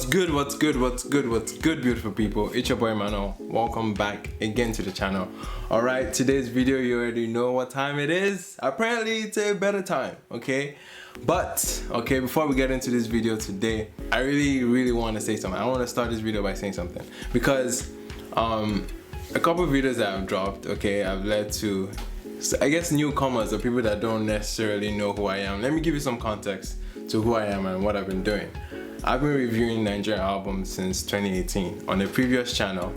What's good, beautiful people? It's your boy Mano. Welcome back again to the channel. Alright, today's video, you already know what time it is. Apparently it's a better time, okay? But, okay, before we get into this video today, I really want to say something. I want to start this video by saying something. Because, a couple of videos that I've dropped, okay, have led to, I guess, newcomers or people that don't necessarily know who I am. Let me give you some context to who I am and what I've been doing. I've been reviewing Nigerian albums since 2018 on a previous channel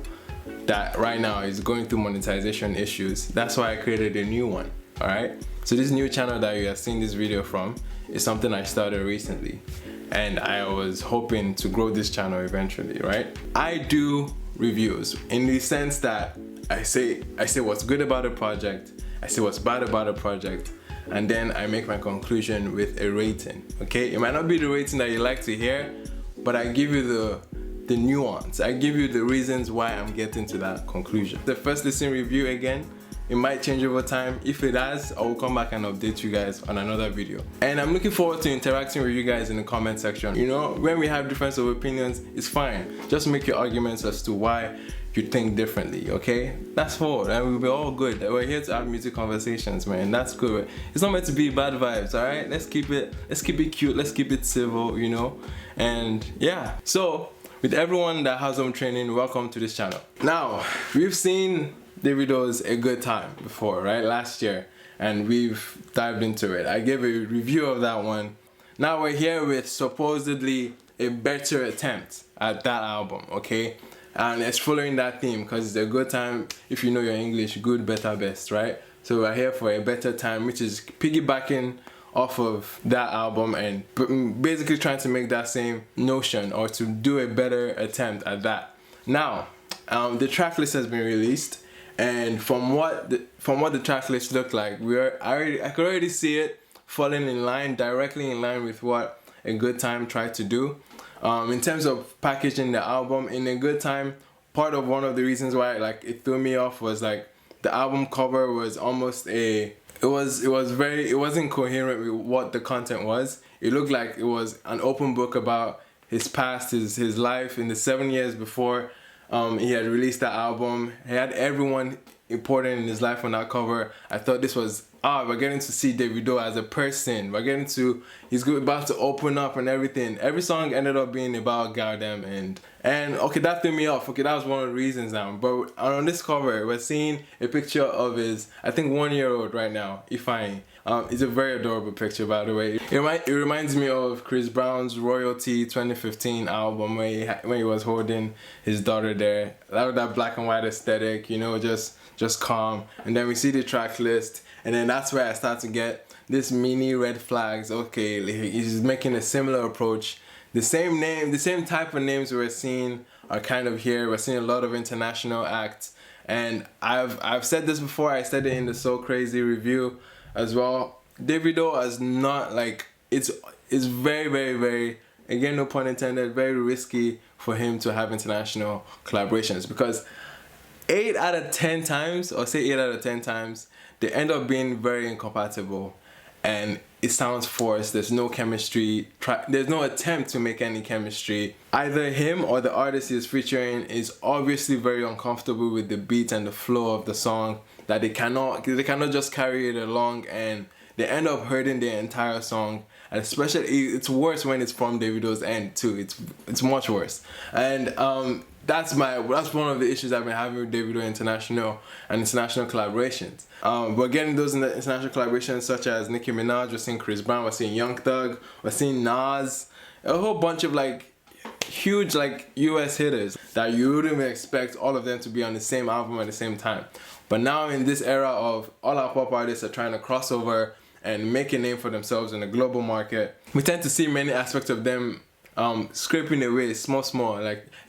that right now is going through monetization issues. That's why I created a new one, alright? So this new channel that you are seeing this video from is something I started recently, and I was hoping to grow this channel eventually, right? I do reviews in the sense that I say what's good about a project, I say what's bad about a project, and then I make my conclusion with a rating, okay? It might not be the rating that you like to hear, but I give you the nuance. I give you the reasons why I'm getting to that conclusion. The first listen review, again, it might change over time. If it has, I will come back and update you guys on another video. And I'm looking forward to interacting with you guys in the comment section. You know, when we have difference of opinions, it's fine. Just make your arguments as to why you think differently, okay? That's all, and we'll be all good. We're here to have music conversations, man. That's good. It's not meant to be bad vibes, all right? Let's keep it cute. Let's keep it civil, you know? And yeah. So, with everyone that has home training, welcome to this channel. Now, we've seen Davido's A Good Time before, right? Last year, and we've dived into it. I gave a review of that one. Now we're here with supposedly a better attempt at that album, okay? And it's following that theme because it's a good time. If you know your English, good, better, best, right? So we're here for a better time, which is piggybacking off of that album and basically trying to make that same notion or to do a better attempt at that. Now, the track list has been released, and from what the track list looked like, I could already see it falling in line, directly in line with what A Good Time tried to do. In terms of packaging the album, in A Good Time, part of one of the reasons why it threw me off was like the album cover was almost it wasn't coherent with what the content was. It looked like it was an open book about his past, his life in the 7 years before he had released that album. He had everyone important in his life on that cover. I thought this was, we're getting to see Davido as a person. He's about to open up and everything. Every song ended up being about goddamn and okay, that threw me off. Okay, that was one of the reasons now. But on this cover, we're seeing a picture of his, I think, 1-year-old right now, Ifeanyi. It's a very adorable picture, by the way. It reminds me of Chris Brown's Royalty 2015 album when he was holding his daughter there. That black and white aesthetic, you know, just calm. And then we see the track list, and then that's where I start to get this mini red flags. Okay, he's making a similar approach. The same type of names we're seeing are kind of here. We're seeing a lot of international acts, and I've said this before. I said it in the So Crazy review as well. Davido is not it's very, again, no pun intended, very risky for him to have international collaborations, because 8 out of 10 times, or say 8 out of 10 times, they end up being very incompatible, and it sounds forced. There's no chemistry. There's no attempt to make any chemistry. Either him or the artist he's featuring is obviously very uncomfortable with the beat and the flow of the song, that they cannot just carry it along, and they end up hurting the entire song. And especially, it's worse when it's from Davido's end too. It's much worse. And that's one of the issues I've been having with Davido international collaborations. We're getting those international collaborations such as Nicki Minaj, we're seeing Chris Brown, we're seeing Young Thug, we're seeing Nas, a whole bunch of huge US hitters that you wouldn't even expect all of them to be on the same album at the same time. But now in this era of all our pop artists are trying to cross over and make a name for themselves in the global market, we tend to see many aspects of them scraping away small.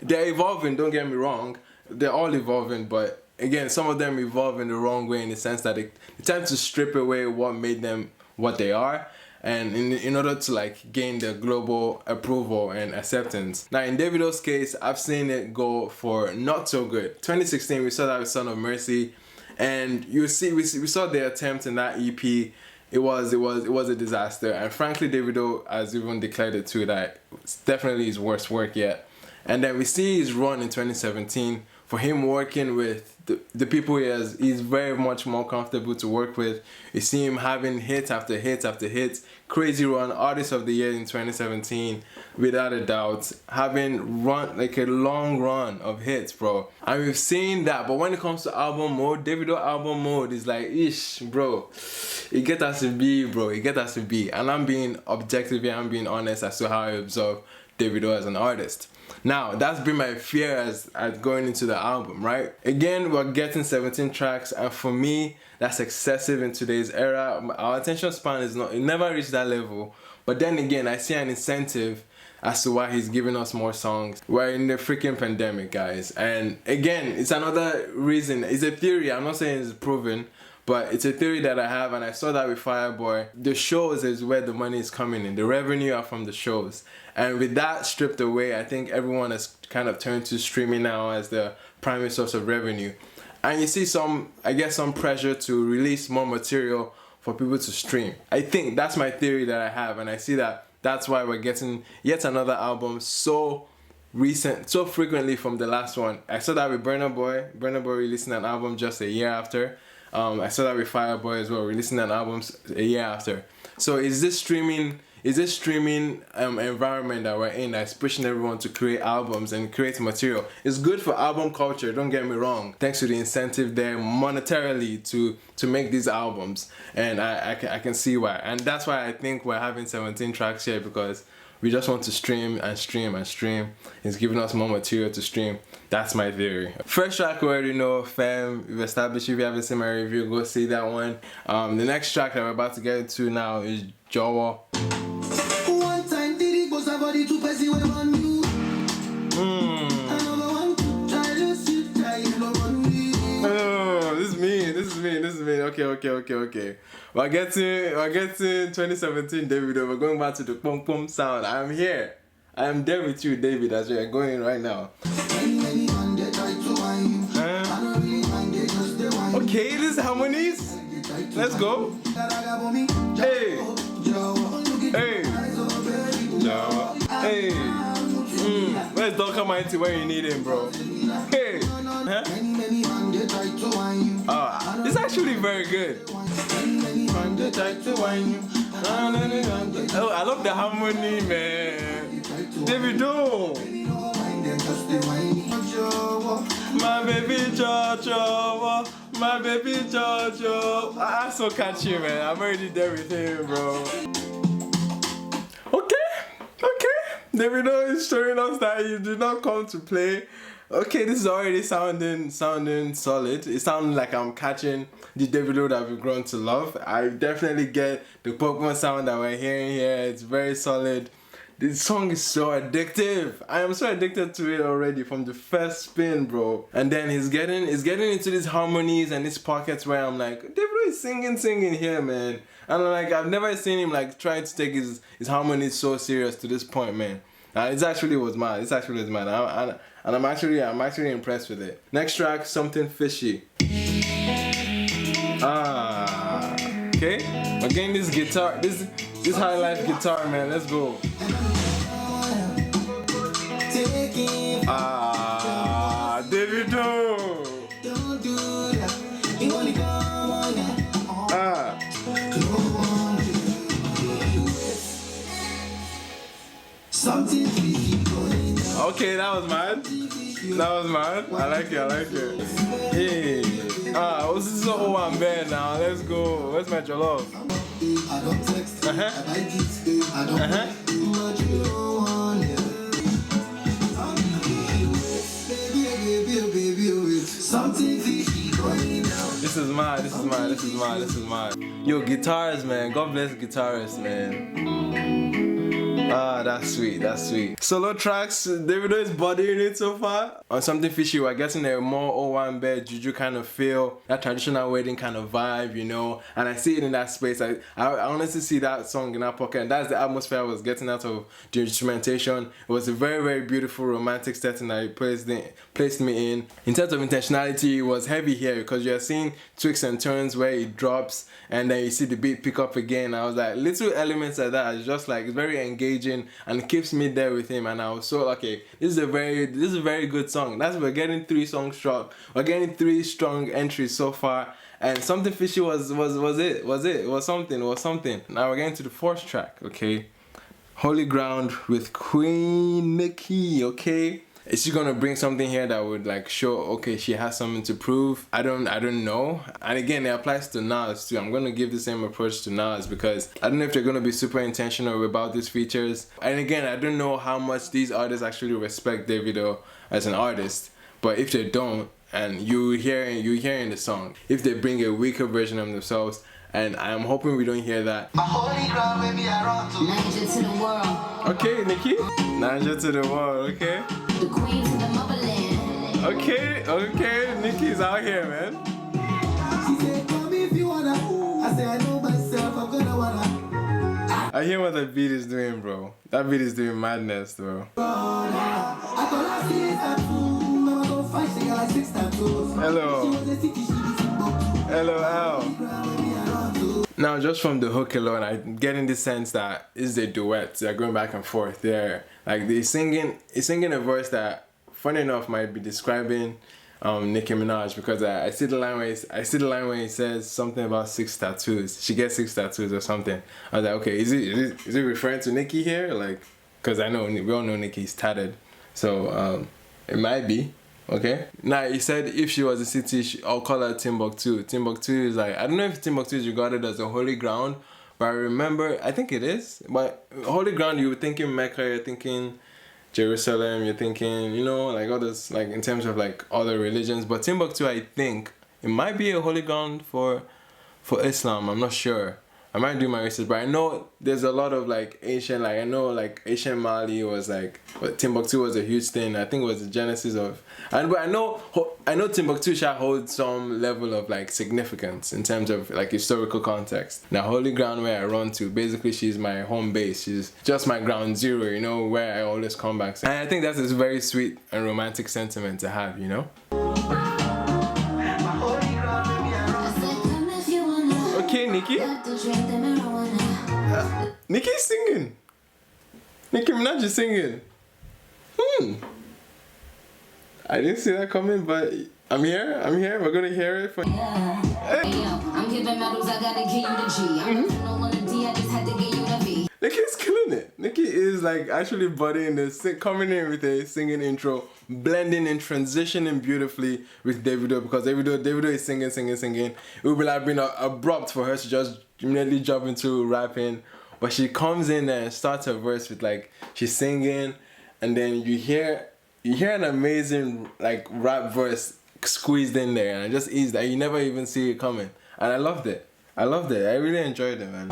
They're evolving, don't get me wrong, they're all evolving, but again, some of them evolve in the wrong way, in the sense that they tend to strip away what made them what they are, and in order to gain the global approval and acceptance. Now in Davido's case, I've seen it go for not so good. 2016, we saw that with Son of Mercy, and we saw the attempt in that EP. it was a disaster. And frankly, Davido has even declared it too, that it's definitely his worst work yet. And then we see his run in 2017 for him working with the people he's very much more comfortable to work with. You see him having hits after hits after hits. Crazy run, Artist of the Year in 2017, without a doubt. Having run like a long run of hits, bro. And we've seen that, but when it comes to album mode, Davido album mode is like, ish, bro. It get us to be, bro. It get us to be. And I'm being objective here, I'm being honest as to how I observe Davido as an artist. Now, that's been my fear as going into the album, right? Again, we're getting 17 tracks, and for me, that's excessive in today's era. Our attention span it never reached that level. But then again, I see an incentive as to why he's giving us more songs. We're in the freaking pandemic, guys. And again, it's another reason. It's a theory. I'm not saying it's proven, but it's a theory that I have, and I saw that with Fireboy. The shows is where the money is coming in. The revenue are from the shows. And with that stripped away, I think everyone has kind of turned to streaming now as the primary source of revenue. And you see some pressure to release more material for people to stream. I think that's my theory that I have, and I see that that's why we're getting yet another album so frequently from the last one. I saw that with Burna Boy releasing an album just a year after. I saw that with Fireboy as well, releasing an album a year after. So is this streaming environment that we're in that's pushing everyone to create albums and create material? It's good for album culture, don't get me wrong, thanks to the incentive there monetarily to make these albums, and I can see why. And that's why I think we're having 17 tracks here, because we just want to stream and stream and stream. It's giving us more material to stream. That's my theory. First track we already know, Femme. We've established. If you haven't seen my review, go see that one. The next track that we're about to get into now is Jawa. This is me. Okay. We're getting 2017 Davido. We're going back to the pom pom sound. I'm here. I am there with you, David, as we are going right now. Okay, this is harmonies. Let's go. Hey. Hey. Where's Dr. Mighty when you need him, bro? Hey. Huh? It's actually very good. Oh, I love the harmony, man. Davido. My baby Jojo, my baby Jojo. That's so catchy, man. I'm already there with him, bro. Okay. Davido is showing us that you did not come to play. Okay, this is already sounding solid. It sounds like I'm catching the Davido that we've grown to love. I definitely get the Pokemon sound that we're hearing here. It's very solid. This song is so addictive. I am so addicted to it already from the first spin, bro. And then he's getting into these harmonies and these pockets where I'm like, Davido is singing here, man. And I'm like, I've never seen him like trying to take his harmonies so serious to this point, man. It actually was mad. And I'm actually impressed with it. Next track, Something Fishy. Okay. Again, this guitar, this high life guitar, man. Let's go. Davido. Okay, that was mad. I like it. Hey. This is so old and bad now. Let's go. Where's my jollof? This is mad. Yo, guitars, man. God bless guitarists, man. Ah, that's sweet, that's sweet. Solo tracks, Davido is bodying it so far. On Something Fishy, we're getting a more O1 bed, Juju kind of feel, that traditional wedding kind of vibe, you know. And I see it in that space. I honestly see that song in that pocket, and that's the atmosphere I was getting out of the instrumentation. It was a very, very beautiful romantic setting that it placed me in. In terms of intentionality, it was heavy here because you're seeing twists and turns where it drops, and then you see the beat pick up again. I was like, little elements like that, it's just like, it's very engaging and keeps me there with him. And I was so okay, this is a very good song. We're getting 3 songs strong. We're getting 3 strong entries so far. And Something Fishy was something. Now we're getting to the 4th track, okay? Holy Ground with Queen Nicki, okay? Is she gonna bring something here that would like show, okay, she has something to prove? I don't know. And again, it applies to Nas too. I'm gonna give the same approach to Nas because I don't know if they're gonna be super intentional about these features. And again, I don't know how much these artists actually respect Davido as an artist. But if they don't, and you hearing the song, if they bring a weaker version of themselves, and I'm hoping we don't hear that. Naija to the world. Okay, Nicki. Naija to the world, okay. The queen to the motherland. Okay, Nicki's out here, man. She said, "Come if you wanna." I said, "I know myself, I'm gonna wanna." I hear what the beat is doing, bro. That beat is doing madness, bro. I thought I see it at 2. Mama go fight, she got like 6 tattoos. Hello. She was a city, she be Timbuktu. LOL. Now, just from the hook alone, I'm getting the sense that it's a duet. They're going back and forth. They're like he's singing a verse that, funny enough, might be describing Nicki Minaj, because I see the line where he says something about 6 tattoos. She gets 6 tattoos or something. I was like, okay, is it referring to Nicki here? Like, because I know we all know Nicki's tatted, so it might be. Okay. Now he said if she was a city, I'll call her Timbuktu. Timbuktu is like, I don't know if Timbuktu is regarded as a holy ground, but I remember, I think it is. But holy ground, you were thinking Mecca, you're thinking Jerusalem, you're thinking, you know, like others, like in terms of like other religions. But Timbuktu, I think it might be a holy ground for Islam. I'm not sure. I might do my research, but I know there's a lot of like ancient, like I know like ancient Mali was like, but Timbuktu was a huge thing. I think it was the genesis of, but I know Timbuktu shall hold some level of like significance in terms of like historical context. Now, holy ground where I run to, basically she's my home base. She's just my ground zero, you know, where I always come back. And I think that's a very sweet and romantic sentiment to have, you know. Okay, Nicki. Nicki's singing. Nicki Minaj is singing. I didn't see that coming, but I'm here. We're gonna hear it. I'm giving medals, I gotta give you the G. I'm on the D, I just had to give you the V. Nicki's killing it. Nicki is like actually bodying this, coming in with a singing intro, blending and transitioning beautifully with Davido, because Davido is singing. It would be like being abrupt for her to just immediately jump into rapping, but she comes in and starts her verse with like she's singing, and then you hear an amazing like rap verse squeezed in there, and it just is that you never even see it coming, and I loved it. I really enjoyed it, man.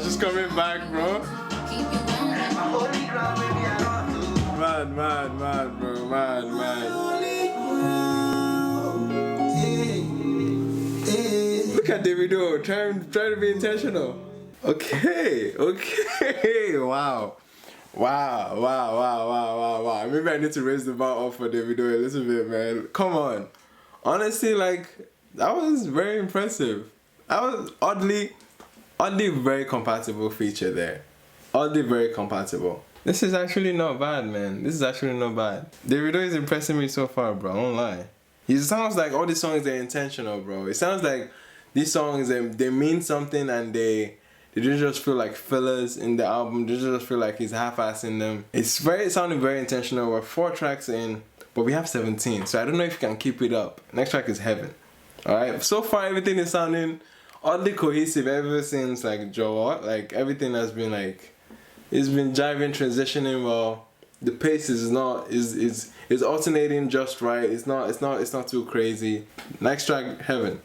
She's coming back, bro. Mad, bro. Mad. Look at Davido, trying to be intentional. Okay. Wow. Maybe I need to raise the bar up for Davido a little bit, man. Come on. Honestly, like, that was very impressive. That was oddly very compatible feature there. Oddly very compatible. This is actually not bad, man. Davido is impressing me so far, bro. I won't lie. It sounds like all these songs are intentional, bro. It sounds like these songs, they mean something, and they don't just feel like fillers in the album. They just feel like he's half-assing them. It's sounding very intentional. We're 4 tracks in, but we have 17. So I don't know if you can keep it up. Next track is Heaven. Alright, so far everything is sounding oddly cohesive ever since like Joe. Like everything has been like, it's been jiving, transitioning well. The pace is alternating just right. It's not too crazy. Next track, Heaven.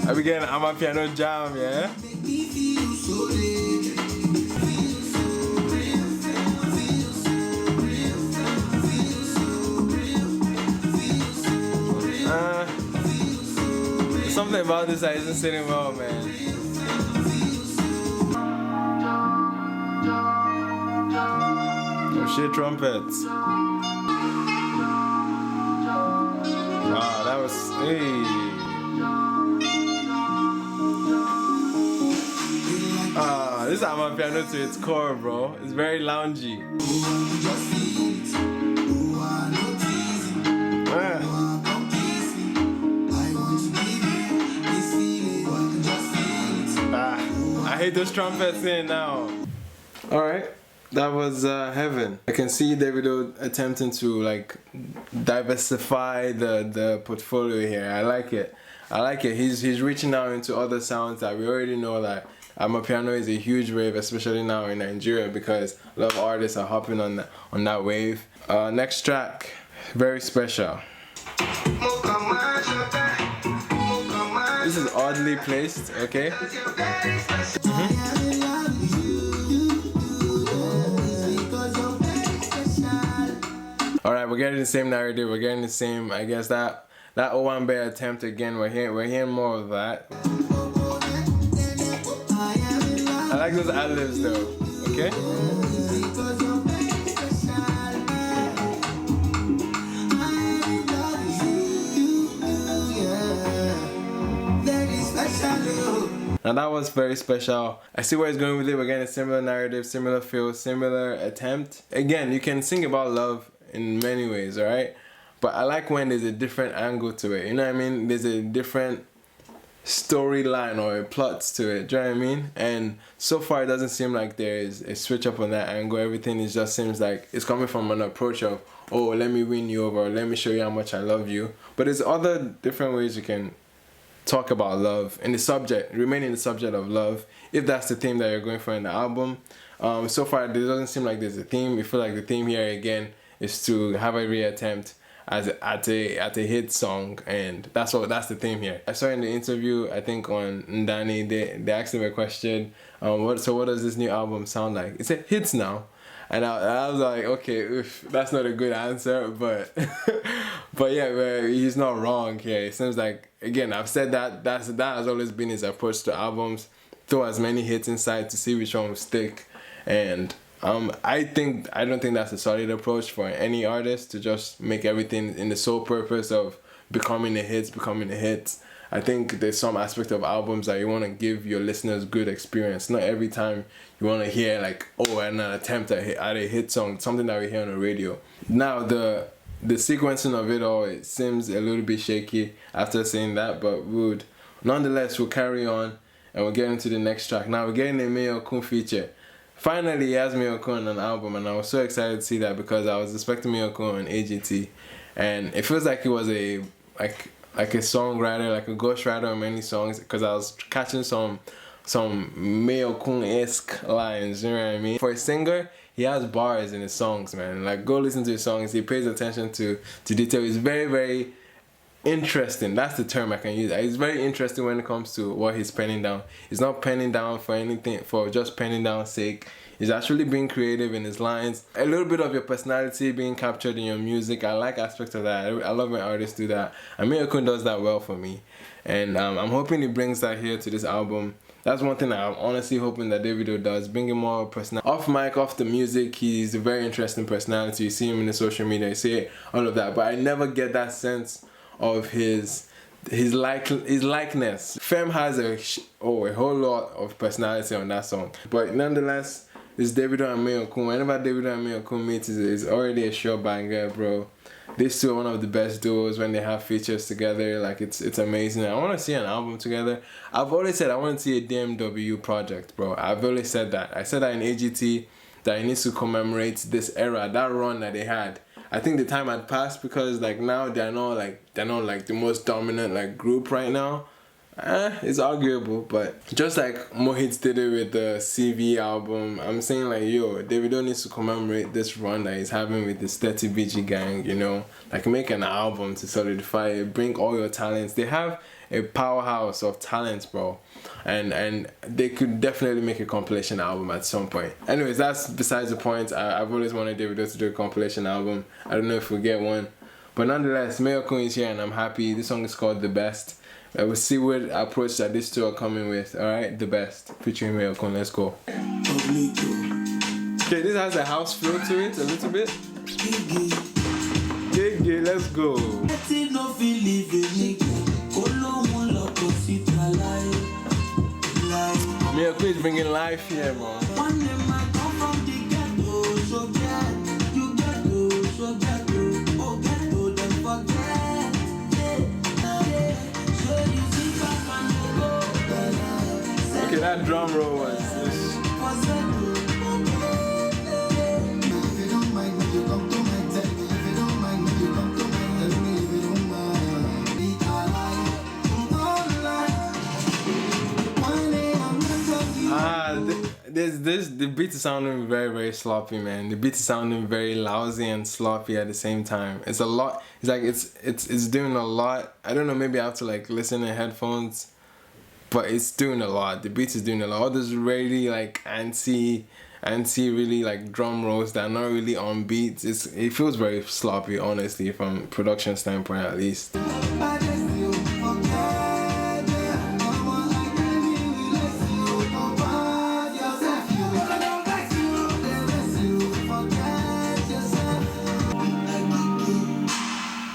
I I be getting I'm a piano jam, yeah? Make me feel so lit. Feel so real. Feel so real. Feel so real. Feel so real. There's something about this that isn't sitting well, man. Oh shit, trumpets. Wow, that was, hey. This is my piano to its core, bro. It's very loungy. Just feel it. Oh, I know teasing. Yeah. Oh, come kiss me. I want to give you this feeling. Oh, I can just feel it. I hate those trumpets in now. Alright, that was Heaven. I can see Davido attempting to like diversify the portfolio here. I like it. I like it. He's reaching out into other sounds that we already know, like Amapiano is a huge wave, especially now in Nigeria, because a lot of artists are hopping on that wave. Next track, very special. This is oddly placed, okay? Alright, we're getting the same narrative, we're getting the same, I guess that Owambe attempt again, we're hearing more of that. I like those ad-libs though, okay? Now that was very special. I see where it's going with it. We're getting a similar narrative, similar feel, similar attempt. Again, you can sing about love in many ways, alright? But I like when there's a different angle to it. You know what I mean? There's a different storyline or a plot to it. Do you know what I mean? And so far it doesn't seem like there is a switch up on that angle. Everything is just seems like it's coming from an approach of, oh, let me win you over, let me show you how much I love you. But there's other different ways you can talk about love in the subject, remain in the subject of love, if that's the theme that you're going for in the album. So far there doesn't seem like there's a theme. I feel like the theme here again is to have a reattempt at a hit song, and that's the theme here. I saw in the interview, I think on Ndani, they asked him a question, what does this new album sound like? It said hits now. And I was like, okay, that's not a good answer, but yeah, he's not wrong here. It seems like, again, I've said that has always been his approach to albums. Throw as many hits inside to see which one will stick. And I don't think that's a solid approach for any artist, to just make everything in the sole purpose of becoming the hits. I think there's some aspect of albums that you want to give your listeners good experience. Not every time you want to hear like, oh, an attempt at a hit song, something that we hear on the radio. Now the sequencing of it all, it seems a little bit shaky after saying that, but nonetheless we'll carry on and we'll get into the next track. Now we're getting a Mayor Kun feature. Finally, he has Mayor Kun on an album, and I was so excited to see that because I was expecting Mayor Kun on AGT, and it feels like he was a songwriter, like a ghostwriter on many songs, because I was catching some Mayor Kun-esque lines, you know what I mean? For a singer, he has bars in his songs, man. Like, go listen to his songs. He pays attention to detail. He's very, very interesting. That's the term I can use. It's very interesting when it comes to what he's penning down. He's not penning down for anything, for just penning down sake. He's actually being creative in his lines. A little bit of your personality being captured in your music. I like aspects of that. I love when artists do that. And Mayor Kun does that well for me. And I'm hoping he brings that here to this album. That's one thing that I'm honestly hoping that Davido does. Bringing more personality. Off mic, off the music, he's a very interesting personality. You see him in the social media, you see all of that. But I never get that sense of his likeness. Fem has a whole lot of personality on that song. But nonetheless, it's Davido and Mayor Kun. Whenever Davido and Mayor Kun meet, it's already a sure banger, bro. These two are one of the best duos when they have features together. Like, it's amazing. I want to see an album together. I've always said I want to see a DMW project, bro. I've always said that. I said that in AGT, that it needs to commemorate this era, that run that they had. I think the time had passed, because like now they're not like the most dominant like group right now. It's arguable, but just like Mohit did it with the CV album, I'm saying like, yo, Davido needs to commemorate this run that he's having with the Steady BG gang, you know, like make an album to solidify it, bring all your talents. They have a powerhouse of talents, bro, and they could definitely make a compilation album at some point. Anyways, that's besides the point. I've always wanted Davido to do a compilation album. I don't know if we'll get one, but nonetheless, Mayor Kun is here and I'm happy. This song is called The Best. We'll see what approach that these two are coming with. Alright, The Best, featuring Mayor Kun. Let's go. Okay, this has a house feel to it a little bit. Gigi, let's go. Mayor Kun is bringing life here, man. Okay, that drum roll was this. The beat is sounding very, very sloppy, man. The beat is sounding very lousy and sloppy at the same time. It's a lot. It's like it's doing a lot. I don't know. Maybe I have to like listen in headphones, but it's doing a lot. The beat is doing a lot. All those really like anti really like drum rolls that are not really on beats. It feels very sloppy, honestly, from production standpoint at least.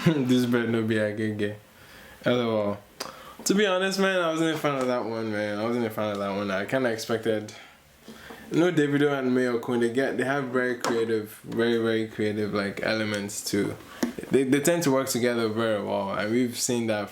This better not be a gay. LOL. To be honest, man, I wasn't a fan of that one, man. I kind of expected. You know, Davido and Mayor Kun, they have very creative like elements too. They tend to work together very well, and we've seen that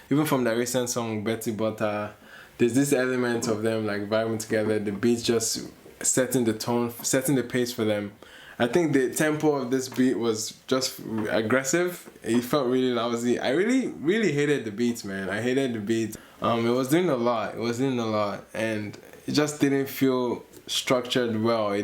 even from the recent song Betty Butter. There's this element of them like vibing together. The beats just setting the tone, setting the pace for them. I think the tempo of this beat was just aggressive. It felt really lousy. I really hated the beats, man. I hated the beats. It was doing a lot. And it just didn't feel structured well. I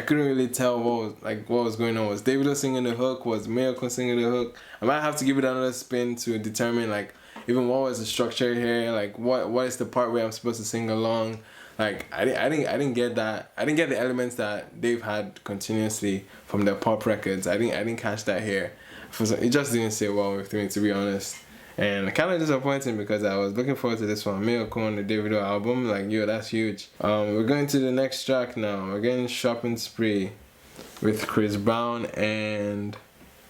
couldn't really tell what was going on. Was Davido singing the hook? Was Mayor Kun singing the hook? I might have to give it another spin to determine like even what was the structure here. Like what is the part where I'm supposed to sing along? Like I didn't get that. I didn't get the elements that they've had continuously from their pop records. I didn't catch that here. It just didn't sit well with me, to be honest. And kind of disappointing because I was looking forward to this one, Mayor Kun, the Davido album. Like, yo, that's huge. We're going to the next track now. We're getting Shopping Spree with Chris Brown and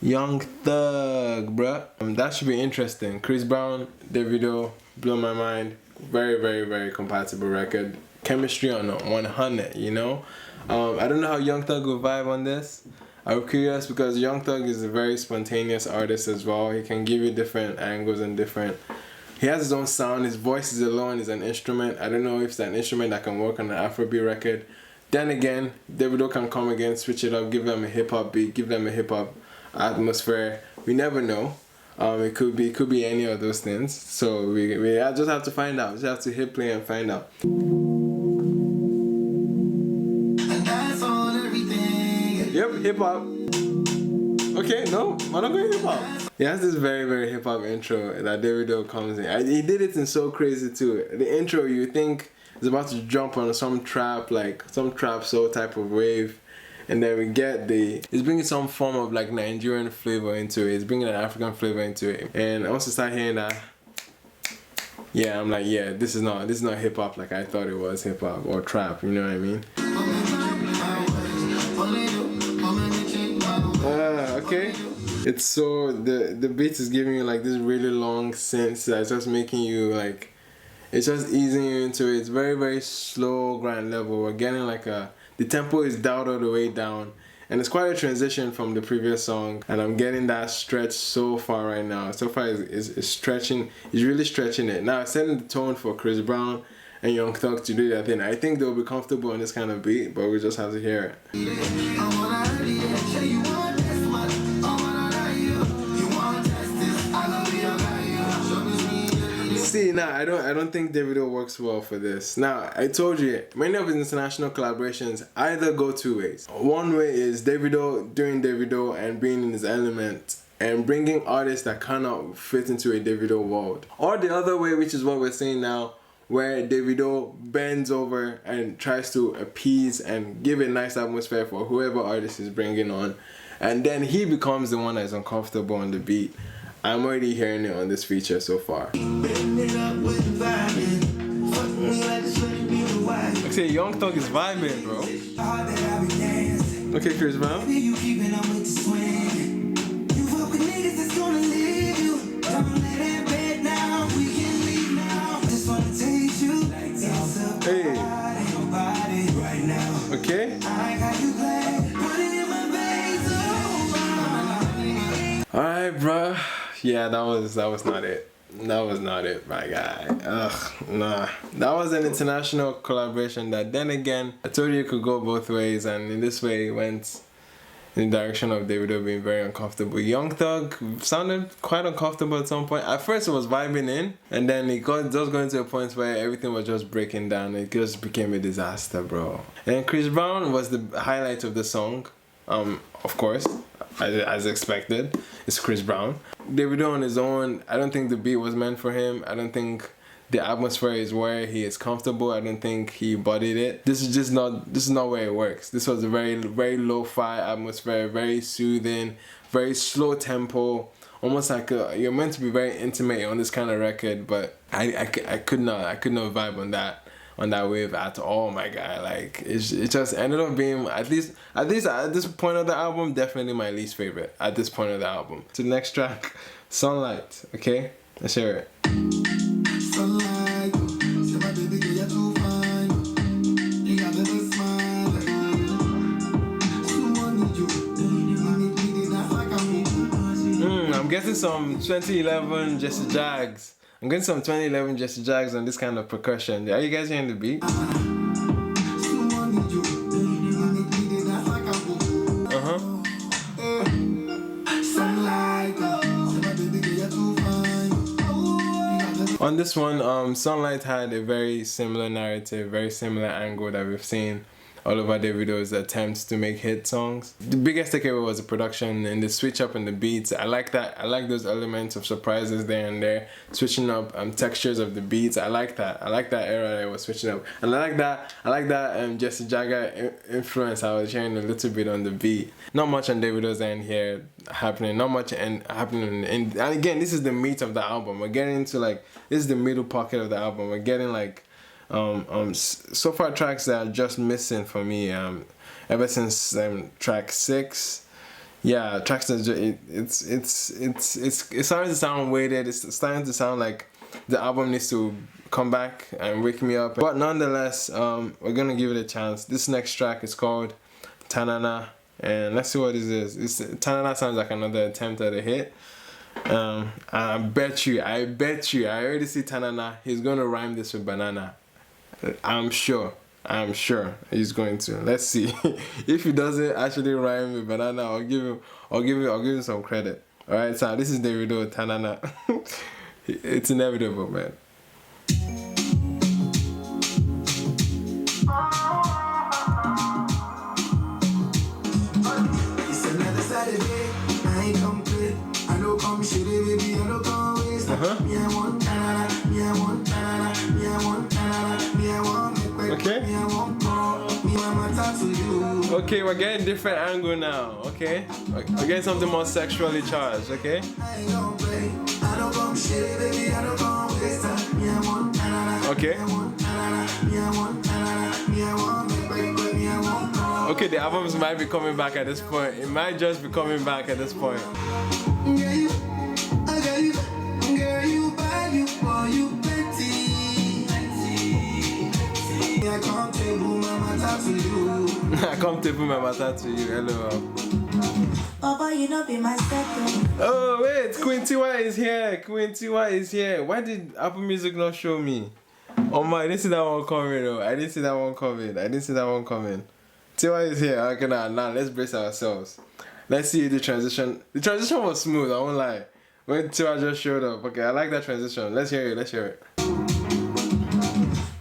Young Thug, bruh. That should be interesting. Chris Brown, Davido, blow my mind. Very compatible record. Chemistry on 100, you know. I don't know how Young Thug will vibe on this. I'm curious because Young Thug is a very spontaneous artist as well. He can give you different angles and he has his own sound. His voice is alone is an instrument. I don't know if it's an instrument that can work on an Afrobeat record. Then again, Davido can come again, switch it up, give them a hip hop beat, give them a hip hop atmosphere. We never know. It could be any of those things. So we just have to find out. We just have to hit play and find out. And that's on everything. Yep, hip hop. Okay, no, I'm not going hip hop. He has this very hip hop intro that Davido comes in. He did it in so crazy too. The intro, you think is about to jump on some trap soul type of wave. And then we get he's bringing some form of like Nigerian flavor into it. He's bringing an African flavor into it. And once I start hearing that, yeah, I'm like, yeah, this is not hip hop like I thought it was hip hop or trap. You know what I mean? Okay. It's so the beat is giving you like this really long sense that's just making you like, it's just easing you into it. It's very slow grind level. We're getting like the tempo is dialed all the way down, and it's quite a transition from the previous song, and I'm getting that stretch so far right now. So far is stretching, is really stretching it. Now it's setting the tone for Chris Brown and Young Thug to do their thing. I think they'll be comfortable on this kind of beat, but we just have to hear it. See, See, now I don't think Davido works well for this. Now I told you, many of his international collaborations either go two ways. One way is Davido doing Davido and being in his element and bringing artists that cannot fit into a Davido world, or the other way, which is what we're seeing now, where Davido bends over and tries to appease and give a nice atmosphere for whoever artist is bringing on, and then he becomes the one that's uncomfortable on the beat. I'm already hearing it on this feature so far. Okay, Young Thug is vibing, bro. Okay, Chris Brown. Hey. Okay. Alright, bro. Yeah, that was not it. That was not it, my guy. Ugh, nah. That was an international collaboration that, then again, I told you it could go both ways, and in this way it went in the direction of Davido being very uncomfortable. Young Thug sounded quite uncomfortable at some point. At first it was vibing in, and then it just going to a point where everything was just breaking down. It just became a disaster, bro. And Chris Brown was the highlight of the song. Of course, as expected, it's Chris Brown. Davido on his own, I don't think the beat was meant for him. I don't think the atmosphere is where he is comfortable. I don't think he embodied it. This is not where it works. This was a very lo-fi atmosphere, very soothing, very slow tempo, almost like you're meant to be very intimate on this kind of record, but I could not vibe on that wave at all, my guy. Like it just ended up being, at least at this point of the album, definitely my least favorite at this point of the album. To the next track, Sunlight. Okay, let's hear it. Sunlight, say my baby girl you're too fine. You got the best smile. Someone need you. That's like I'm getting some 2011 Jesse Jags. I'm getting some 2011 Jesse Jags on this kind of percussion. Are you guys hearing the beat? someone need you. That's like Sunlight, say my baby girl you're too fine. On this one, Sunlight had a very similar narrative, very similar angle that we've seen all over Davido's attempts to make hit songs. The biggest takeaway was the production and the switch up in the beats. I like that. I like those elements of surprises there and there, switching up textures of the beats. I like that. I like that era that was switching up, and I like that Jesse Jagger influence I was hearing a little bit on the beat. Not much on Davido's end here happening. Not much happening. And again, this is the meat of the album. We're getting into this is the middle pocket of the album. We're getting so far tracks that are just missing for me, ever since track 6. Yeah, tracks that it's starting to sound weighted. It's starting to sound like the album needs to come back and wake me up. But nonetheless, we're gonna give it a chance. This next track is called Tanana, and let's see what this is. Tanana sounds like another attempt at a hit. I bet you, I already see Tanana. He's gonna rhyme this with banana. I'm sure he's going to. Let's see. If he doesn't actually rhyme with banana, I'll give him some credit. Alright, so this is Davido, Tanana. It's inevitable, man. It's another Saturday, I ain't complete. I don't come shitty, baby, I don't come waste. Me I want tanana, me I want tanana, me I want tanana, me I want me quick, Okay. me I want more, me I want to you. Okay, we're getting different angle now. Okay, we're getting something more sexually charged. Okay. I ain't gon' play, I don't come shitty, baby, I don't come waste. Me I want tanana, Okay. me I want tanana, me I want tanana, me I want me quick, me I want more. Okay, the albums might be coming back at this point. It might just be coming back at this point. Girl, you, I got you, girl, you bad, you boy, you plenty. I come table my matter to you. I come to put my matter to you. Hello. Oh, boy, you know be my second. Oh wait, Queen Tiwa is here. Queen Tiwa is here. Why did Apple Music not show me? Oh my, I didn't see that one coming though. I didn't see that one coming. Tiwa is here. Okay, now let's brace ourselves. Let's see the transition. The transition was smooth, I won't lie. When Tiwa just showed up. Okay, I like that transition. Let's hear it.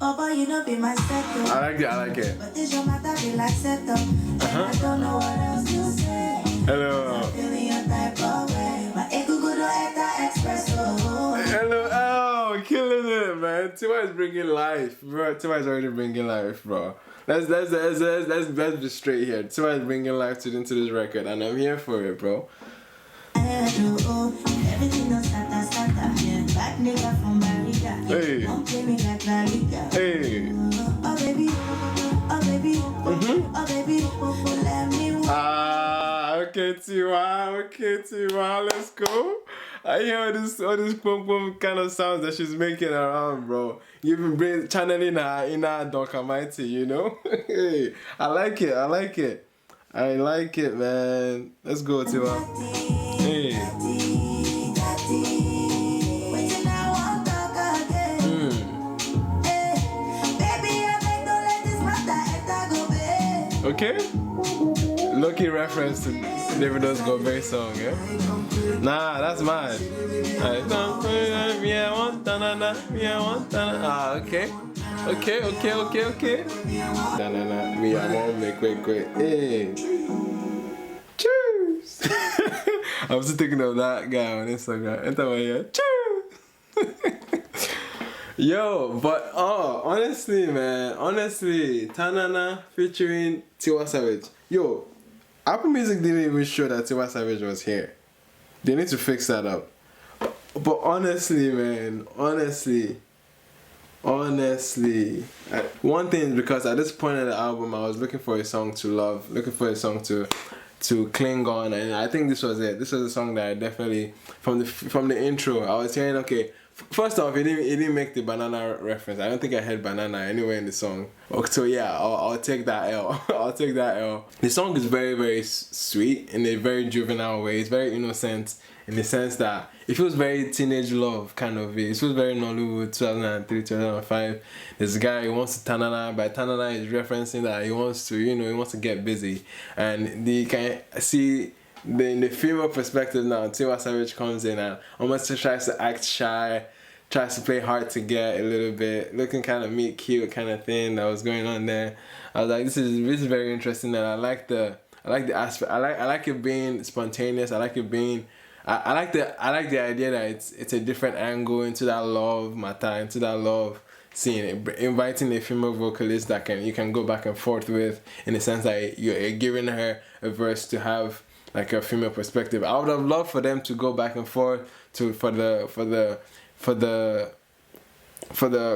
Oh boy, you know be my second. I like it, I like it. But this your matter be like settle. And I don't know what else to say. Hello. Feeling your type of way. My ego go to Eta Espresso. Hello, oh, killing it, man. Tiwa is bringing life, bro. Tiwa is already bringing life, bro. Let's be straight here. Tiwa is bringing life into this record, and I'm here for it, bro. Everything else starter. Yeah, back nigga from Barriga. Hey. Don't play me like La Liga. Hey. Oh baby, oh baby, oh baby, let me walk. Ah, okay, Tiwa, let's go. I hear all this boom boom kind of sounds that she's making around, bro. You've been channeling her inner Dunk Almighty, you know? Hey, I like it, man. Let's go, Tiwa. Hey. Waiting, I won't talk again. Baby, I beg, don't let this matter enter go, babe. Okay? Lucky reference to Davido's Gobert song, yeah? Nah, that's mine. I don't me, I want tanana, me, I want tanana. Ah, okay. Okay. Tanana, me, I want make quick. Hey. Cheers. I was thinking of that guy on Instagram. Enter my here. Cheers. Yo, but honestly, man, Tanana featuring Tiwa Savage. Yo, Apple Music didn't even show that Tiwa Savage was here. They need to fix that up. But honestly, man, one thing is because at this point in the album, I was looking for a song to love, looking for a song to cling on, and I think this was it. This was a song that I definitely from the intro I was hearing. Okay, first off, it didn't make the banana reference. I don't think I heard banana anywhere in the song. So yeah, I'll take that L. I'll take that L. The song is very, very sweet in a very juvenile way. It's very innocent in the sense that it feels very teenage love kind of way. It feels very Nollywood 2003, 2005. This guy, he wants to tanana. By tanana, he's referencing that he wants to get busy. And you can see in the female perspective now, Tiwa Savage comes in and almost tries to act shy, tries to play hard to get a little bit, looking kind of meet cute kind of thing that was going on there. I was like, this is very interesting, and I like the aspect. I like it being spontaneous. I like it being. I like the idea that it's a different angle into that love matter, into that love scene, inviting a female vocalist that you can go back and forth with, in the sense that you're giving her a verse to have like a female perspective. I would have loved for them to go back and forth for the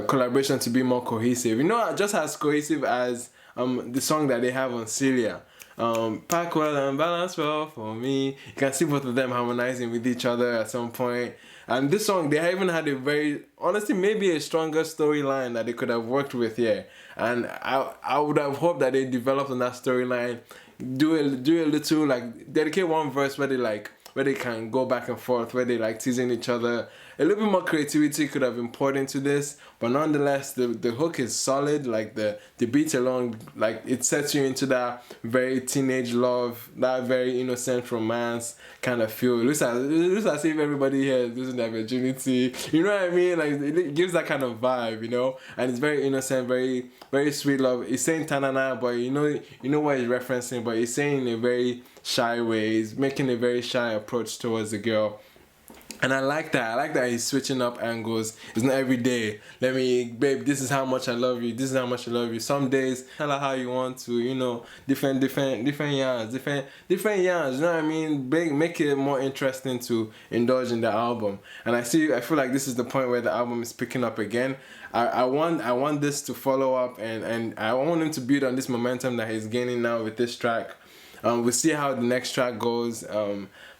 collaboration to be more cohesive. You know, just as cohesive as the song that they have on Celia. Pack well and balance well for me. You can see both of them harmonizing with each other at some point. And this song, they even had a very, honestly, maybe a stronger storyline that they could have worked with here. And I would have hoped that they developed on that storyline, do a little, like, dedicate one verse where they can go back and forth, where they like teasing each other. A little bit more creativity could have been poured into this, but nonetheless, the hook is solid. Like the beat alone, like it sets you into that very teenage love, that very innocent romance kind of feel. It looks as if everybody here is losing their virginity. You know what I mean? Like it gives that kind of vibe, you know. And it's very innocent, very very sweet love. He's saying tanana, but you know what he's referencing, but he's saying in a very shy way. He's making a very shy approach towards the girl. And I like that. I like that he's switching up angles. It's not every day. Babe, this is how much I love you. This is how much I love you. Some days, tell her how you want to, you know, different yarns, different yarns. You know what I mean? Make it more interesting to indulge in the album. And I feel like this is the point where the album is picking up again. I want this to follow up, and I want him to build on this momentum that he's gaining now with this track. We'll see how the next track goes.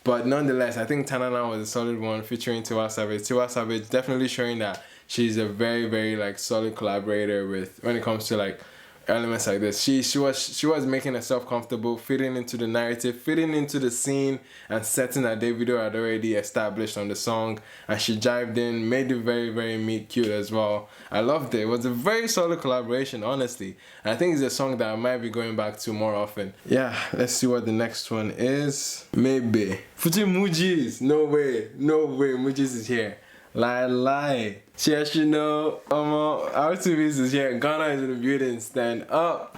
But nonetheless, I think Tanana was a solid one featuring Tiwa Savage. Tiwa Savage definitely showing that she's a very, very like solid collaborator when it comes to like elements like this. She was making herself comfortable, fitting into the narrative, fitting into the scene and setting that Davido had already established on the song, and she jived in, made it very, very meet cute as well. I loved it. It was a very solid collaboration, honestly. And I think it's a song that I might be going back to more often. Yeah, let's see what the next one is. Maybe Fuji Mujis. No way, Mujis is here. Lie. Yes, you know, our two is here. Ghana is in the building. Stand up.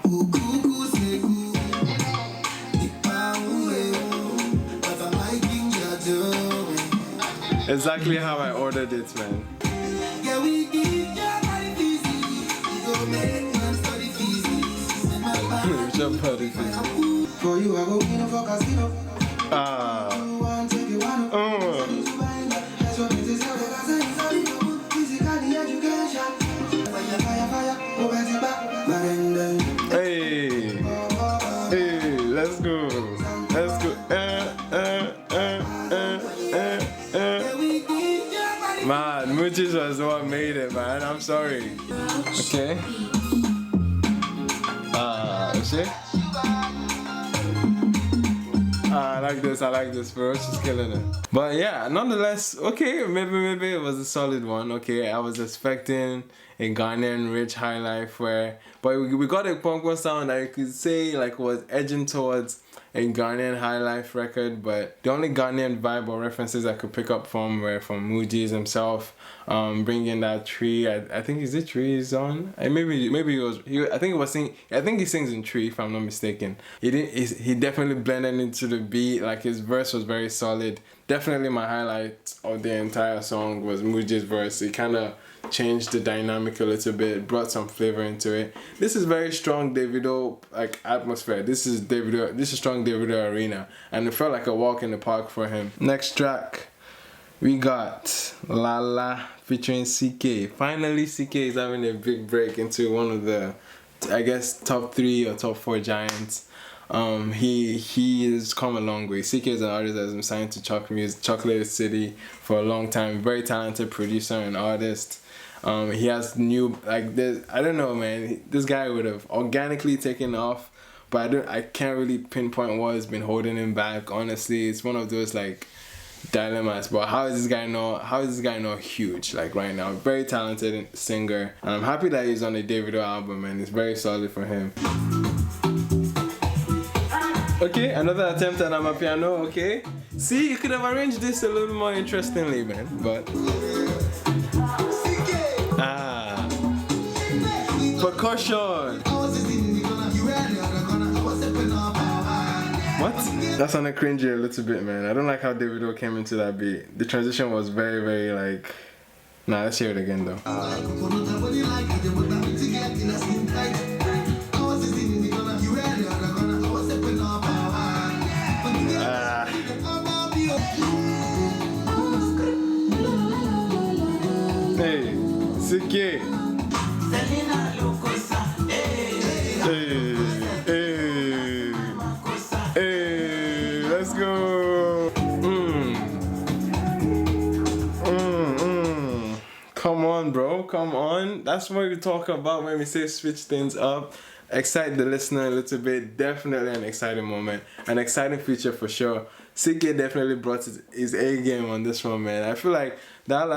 Exactly how I ordered it, man. For you, I go in for casino. Ah. Hey. Hey, let's go. Let's go. Man, Moochie's was the one made it, man. I'm sorry. Okay. See? I like this, bro. She's killing it. But yeah, nonetheless, okay, maybe it was a solid one. Okay, I was expecting a Ghanaian rich high life but we got a punk sound that you could say like was edging towards a Ghanaian high life record, but the only Ghanaian vibe or references I could pick up from were from Mooji's himself, bringing that Tree. I think is it Tree is on. Maybe it was. I think he sings in Tree if I'm not mistaken. He definitely blended into the beat. Like his verse was very solid. Definitely my highlight of the entire song was Mooji's verse. It kind of changed the dynamic a little bit, brought some flavor into it. This is very strong Davido like atmosphere. This is strong Davido arena, and it felt like a walk in the park for him. Next track, we got Lala featuring CK. Finally, CK is having a big break into one of the, I guess, top 3 or top 4 giants. He has come a long way. CK is an artist that has been signed to Chocolate City for a long time. Very talented producer and artist. He has new, like, I don't know, man. This guy would have organically taken off, but I can't really pinpoint what has been holding him back. Honestly, it's one of those like dilemmas. But how is this guy not huge like right now? Very talented singer, and I'm happy that he's on a Davido album, and it's very solid for him. Okay, another attempt at Amapiano. Okay, see, you could have arranged this a little more interestingly, man. But percussion. What? That sounded cringy a little bit, man. I don't like how Davido came into that beat. The transition was very, very like. Nah, let's hear it again though. Hey, CK. Hey, let's go. Come on, bro. Come on. That's what we talk about when we say switch things up. Excite the listener a little bit. Definitely an exciting moment. An exciting feature for sure. CK definitely brought his A game on this one, man. I feel like that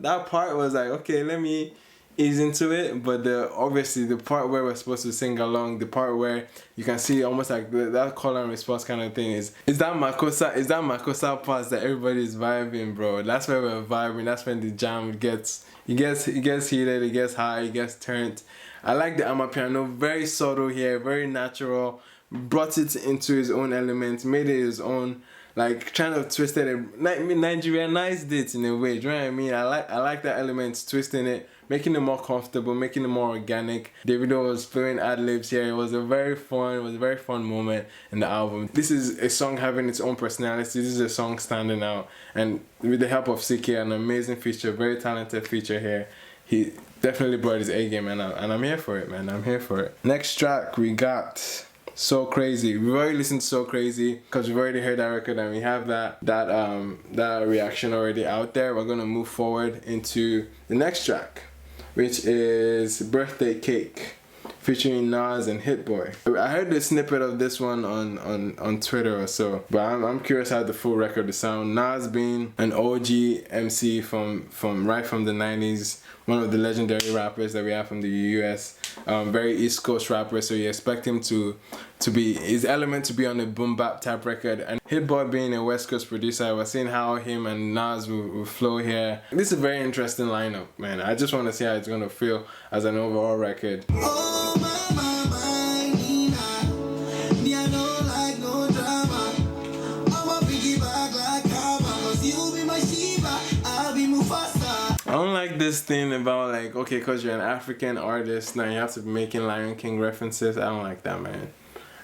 that part was like, okay, let me ease into it, but obviously the part where we're supposed to sing along, the part where you can see almost like that call and response kind of thing is that Makosa part that everybody's vibing, bro. That's where we're vibing. That's when the jam gets heated, it gets high, it gets turned. I like the Amapiano, very subtle here, very natural. Brought it into his own element, made it his own, like trying to twist it, Nigerianized it in a way. Do you know what I mean? I like that element, twisting it, making it more comfortable, making it more organic. Davido was throwing ad-libs here. It was a very fun moment in the album. This is a song having its own personality. This is a song standing out, and with the help of CK, an amazing feature, very talented feature here. He definitely brought his A game, and I'm here for it, man. I'm here for it. Next track we got So Crazy. We've already listened to So Crazy because we've already heard that record, and we have that reaction already out there. We're gonna move forward into the next track, which is Birthday Cake featuring Nas and Hit Boy. I heard the snippet of this one on Twitter or so, but I'm curious how the full record will sound. Nas being an OG MC from right from the 90s, one of the legendary rappers that we have from the US, very East Coast rapper, so you expect him to be his element to be on a boom bap type record. And Hit Boy being a West Coast producer, I was seeing how him and Nas will flow here. This is a very interesting lineup, man. I just want to see how it's gonna feel as an overall record. Oh, my, Nina. Me, I don't like no drama. I'ma piggyback like Kama. 'Cause you be my Shiva, I'll be Mufasa. I don't like this thing about like, okay, because you're an African artist, now you have to be making Lion King references. I don't like that, man.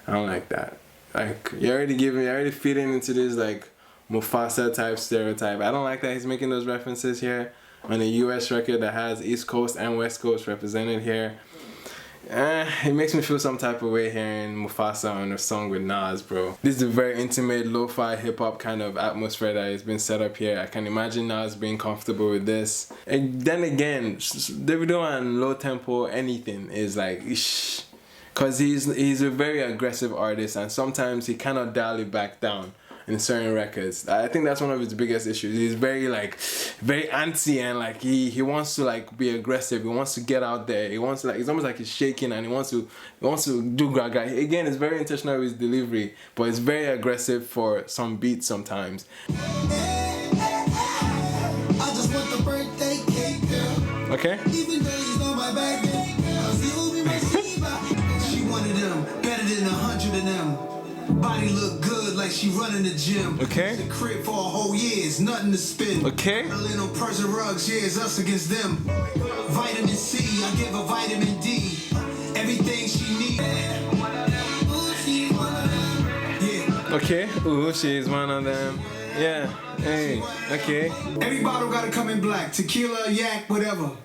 I don't like that. Like, you're already feeding into this like Mufasa type stereotype. I don't like that he's making those references here on a US record that has East Coast and West Coast represented here. It makes me feel some type of way hearing Mufasa on a song with Nas, bro. This is a very intimate, lo-fi hip-hop kind of atmosphere that has been set up here. I can imagine Nas being comfortable with this. And then again, Davido and low tempo anything is like, shh. Because he's a very aggressive artist, and sometimes he cannot dial it back down in certain records. I think that's one of his biggest issues. He's very antsy, and like he wants to like be aggressive. He wants to get out there. He wants to like, it's almost like he's shaking, and he wants to do gaga. Again, it's very intentional with his delivery, but it's very aggressive for some beats sometimes. I just want the birthday cake, girl. Okay. Even though you know my birthday, 'cause you be my Shiva. She wanted them better than 100 of them. Body look good like she running the gym. Okay. The crib for a whole year, it's nothing to spend. Okay. A little Persian rugs, yeah, it's us against them. Vitamin C, I give her vitamin D. Everything she needs. Ooh, she's one of them. Yeah. Okay. Ooh, she's one of them. Yeah. Hey. Okay. Every bottle gotta come in black. Tequila, yak, whatever.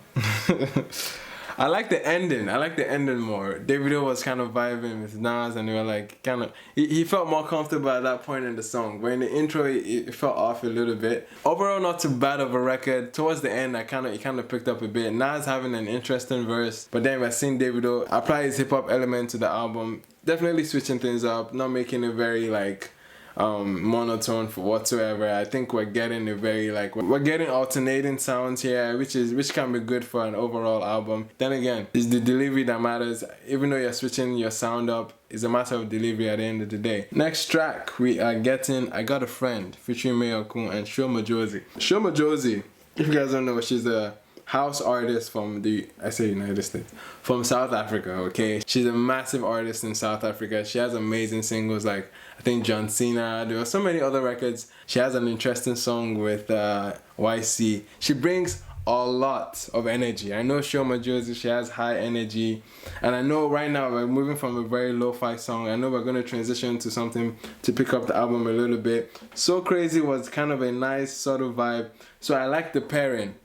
I like the ending. I like the ending more. Davido was kind of vibing with Nas, and they were like kind of. He felt more comfortable at that point in the song. But in the intro, it felt off a little bit. Overall, not too bad of a record. Towards the end, it kind of picked up a bit. Nas having an interesting verse, but then we're seeing Davido apply his hip hop element to the album. Definitely switching things up, not making it very like monotone for whatsoever. I think we're getting a very like we're getting alternating sounds here, which can be good for an overall album. Then again, it's the delivery that matters. Even though you're switching your sound up, it's a matter of delivery at the end of the day. Next track, we are getting I Got a Friend featuring Mayor Kun and Shoma Josie. Shoma Josie, if you guys don't know, she's a house artist from United States, from South Africa, okay? She's a massive artist in South Africa. She has amazing singles like, I think, John Cena. There are so many other records. She has an interesting song with YC. She brings a lot of energy. I know Shoma Josie, she has high energy. And I know right now we're moving from a very lo-fi song. I know we're going to transition to something to pick up the album a little bit. So Crazy was kind of a nice sort of vibe. So I like the pairing.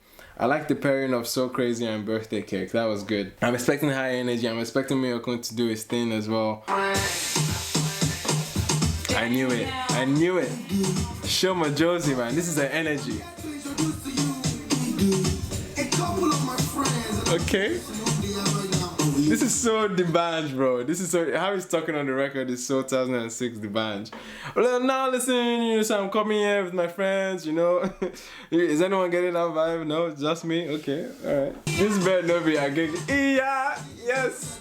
I like the pairing of So Crazy and Birthday Cake. That was good. I'm expecting high energy. I'm expecting Miyokun to do his thing as well. I knew it. I knew it. Shoma Josie, man. This is her energy. Okay. This is so D'banj, bro. This is so how he's talking on the record is so 2006 D'banj. Well, now listen, so I'm coming here with my friends, Is anyone getting that vibe? No, just me. Okay, all right. This better not be a gig. Yeah, yes.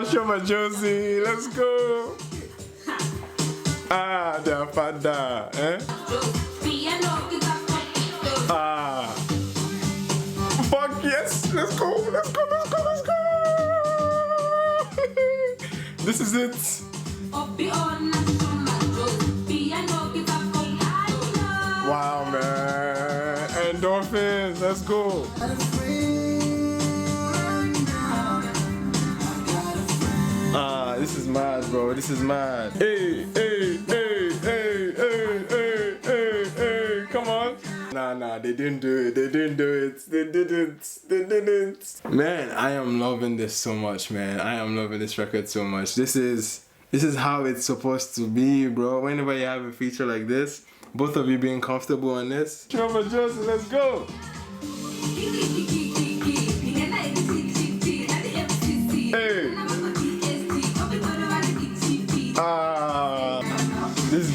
Shoma Josie, let's go. The father, eh? Fuck yes, let's go. This is it. Wow, man. Endorphins, let's go. This is mad, bro. This is mad. Hey. Come on. Nah, they didn't do it. They didn't. Man, I am loving this so much, man. I am loving this record so much. This is how it's supposed to be, bro. Whenever you have a feature like this, both of you being comfortable on this. Shoma Josie, let's go.